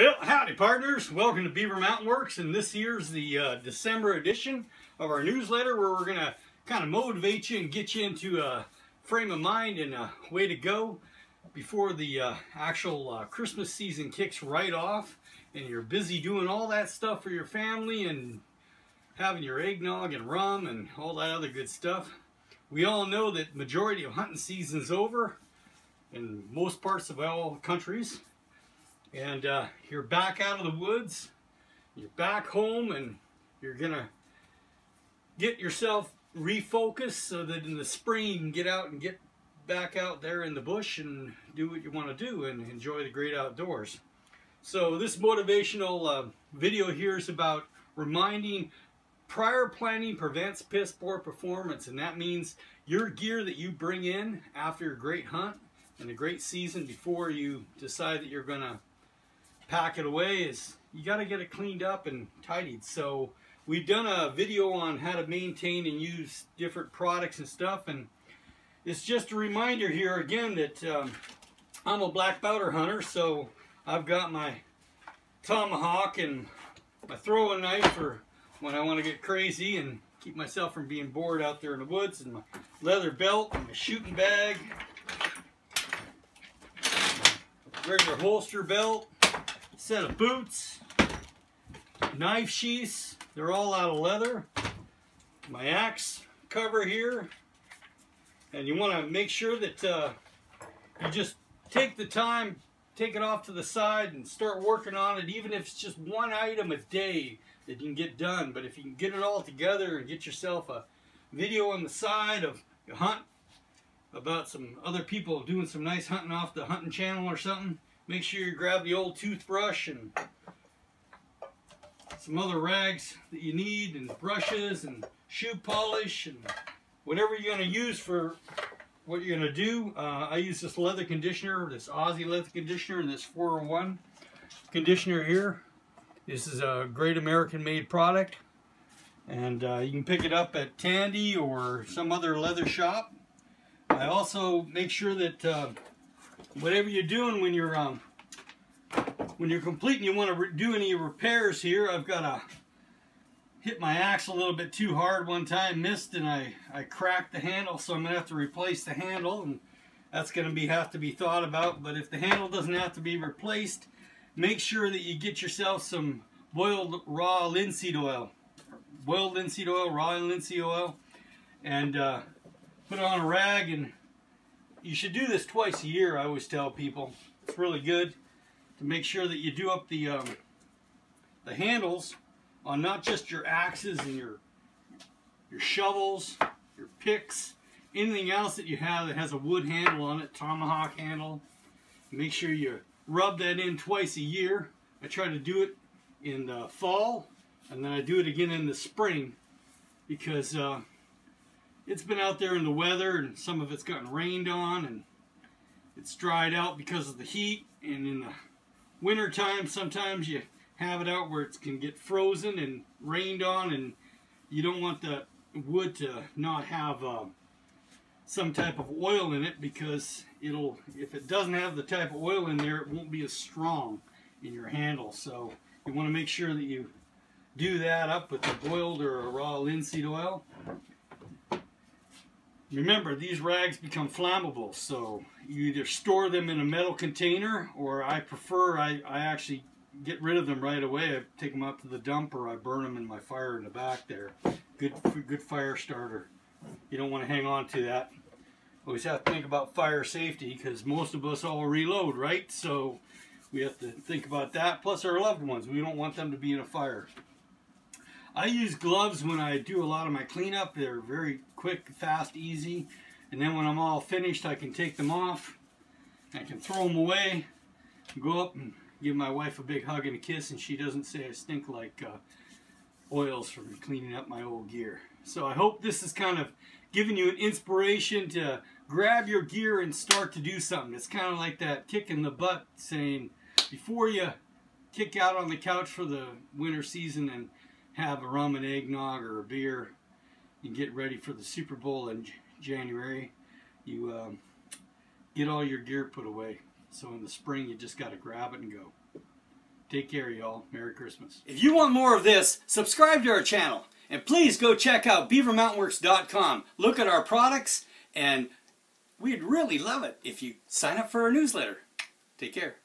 Well, howdy partners, welcome to Beaver Mountain Works, and this year's the December edition of our newsletter where we're going to kind of motivate you and get you into a frame of mind and a way to go before the actual Christmas season kicks right off and you're busy doing all that stuff for your family and having your eggnog and rum and all that other good stuff. We all know that majority of hunting season's over in most parts of all countries. And you're back out of the woods, you're back home, and you're going to get yourself refocused so that in the spring you can get out and get back out there in the bush and do what you want to do and enjoy the great outdoors. So this motivational video here is about reminding prior planning prevents piss poor performance, and that means your gear that you bring in after a great hunt and a great season before you decide that you're going to pack it away is you got to get it cleaned up and tidied. So we've done a video on how to maintain and use different products and stuff, and it's just a reminder here again that I'm a black powder hunter, so I've got my tomahawk and my throwing knife for when I want to get crazy and keep myself from being bored out there in the woods, and my leather belt and my shooting bag, regular holster belt, set of boots, knife sheaths, they're all out of leather, my axe cover here, and you want to make sure that you just take the time, take it off to the side and start working on it, even if it's just one item a day that you can get done. But if you can get it all together and get yourself a video on the side of your hunt about some other people doing some nice hunting off the hunting channel or something, make sure you grab the old toothbrush and some other rags that you need, and brushes and shoe polish and whatever you're going to use for what you're going to do. I use this leather conditioner, this Aussie leather conditioner, and this 401 conditioner here. This is a great American made product, and you can pick it up at Tandy or some other leather shop. I also make sure that whatever you're doing when you're complete and you want to do any repairs here, I've got to hit my axe a little bit too hard one time, missed, and I cracked the handle, so I'm going to have to replace the handle, and that's going to have to be thought about. But if the handle doesn't have to be replaced, make sure that you get yourself some boiled raw linseed oil, raw linseed oil, and put it on a rag. And you should do this twice a year, I always tell people. It's really good to make sure that you do up the handles on not just your axes and your shovels, your picks, anything else that you have that has a wood handle on it, tomahawk handle. Make sure you rub that in twice a year. I try to do it in the fall, and then I do it again in the spring, because it's been out there in the weather and some of it's gotten rained on and it's dried out because of the heat. And in the winter time, sometimes you have it out where it can get frozen and rained on, and you don't want the wood to not have some type of oil in it, because if it doesn't have the type of oil in there, it won't be as strong in your handle. So you want to make sure that you do that up with a boiled or a raw linseed oil. Remember, these rags become flammable, so you either store them in a metal container, or I actually get rid of them right away. I take them out to the dump, or I burn them in my fire in the back there. Good fire starter. You don't want to hang on to that. Always have to think about fire safety, because most of us all reload, right? So we have to think about that, plus our loved ones. We don't want them to be in a fire. I use gloves when I do a lot of my cleanup. They're very quick, fast, easy. And then when I'm all finished, I can take them off. I can throw them away, go up and give my wife a big hug and a kiss, and she doesn't say I stink like oils from cleaning up my old gear. So I hope this is kind of giving you an inspiration to grab your gear and start to do something. It's kind of like that kick in the butt saying, before you kick out on the couch for the winter season and have a rum and eggnog or a beer and get ready for the Super Bowl in January, you get all your gear put away. So in the spring, you just got to grab it and go. Take care, y'all. Merry Christmas. If you want more of this, subscribe to our channel. And please go check out beavermountainworks.com. Look at our products, and we'd really love it if you sign up for our newsletter. Take care.